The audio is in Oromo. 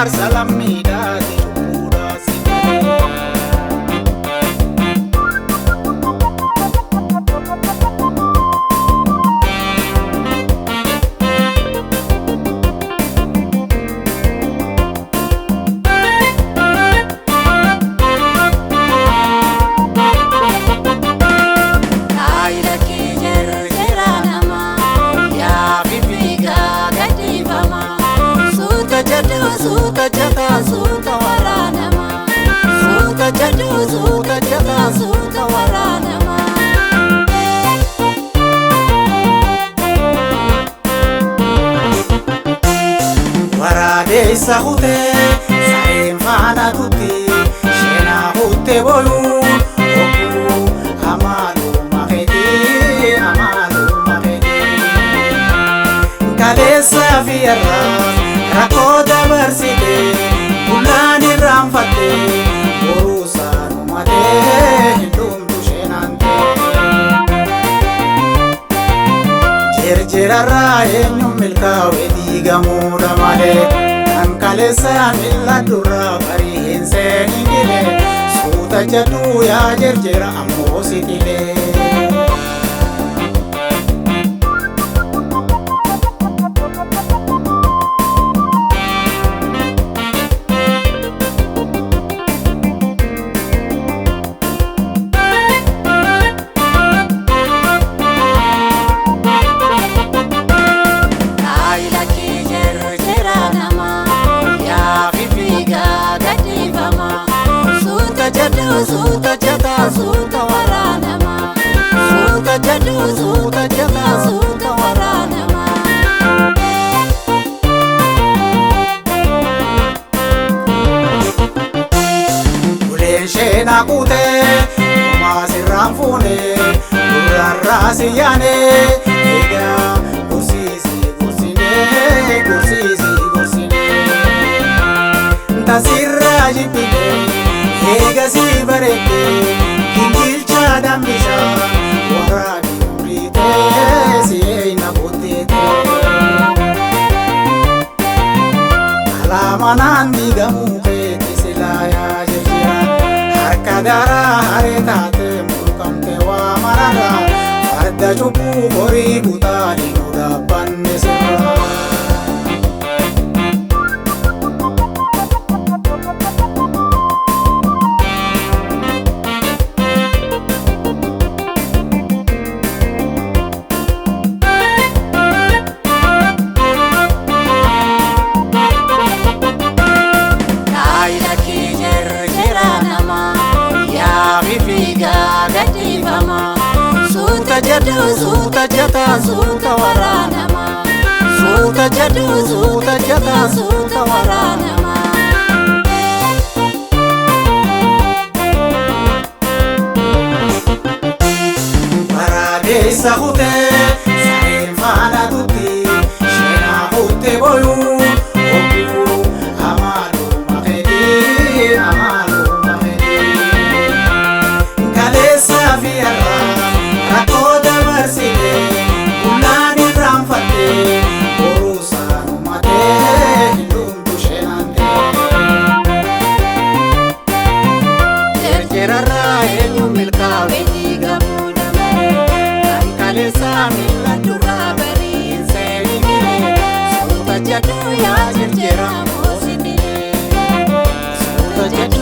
salammi daati chubbuudha sigalee. Suuta jata suuta waraanama suuta jadu suuta jata suuta waraanama Waraabessa hutee sareen faana tutti sheenaa huttee boyuu hogguu amaaluma fedhii kaleessa fi irraa rakkoo dabarsite bullaan irraanfatte boruu saanumatee hindumtu sheenante jerjerarraa eenyuun milkaa'e diigamuudha malee kan kaleessa mil'adhurraa barii hin seeningile suuta jaduu yaa jerjera ammoo sitilee. Suuta jata suuta waraanama suuta jadu suuta jata suuta waraanama Uleen sheenaa kuutee homaa sirraan fuunee durarraa si yaanee eegaa gursiisinee tasirraa jibbitee eega si bareedde gingilchaa dambishaa waraabi umriitee si eeyna kutteete alaamanaan diigamuu keeti silaa yaa jirjira harka garaa haree taate mulqamte waa mararraa farda cubbuu horii butaanii nu dhaabbanne sirraa. Suuta jadu suuta jata suuta waraanama suuta jadu suuta jata suuta waraanama Waraabessa hutee sareen faana tutti sheenaa huttee boyuu hogguu amaaluma fedhii kaleessa fi irraa rakkoo dabarsite bullaan irraanfatte boruu saanumatee hindumtu sheenante jerjerarraa eenyuun milkaa'e diigamuudha malee kan kaleessa mil'adhurraa barii hin seeningile suuta jadu yaa jerjera ammoo sitilee suuta jadu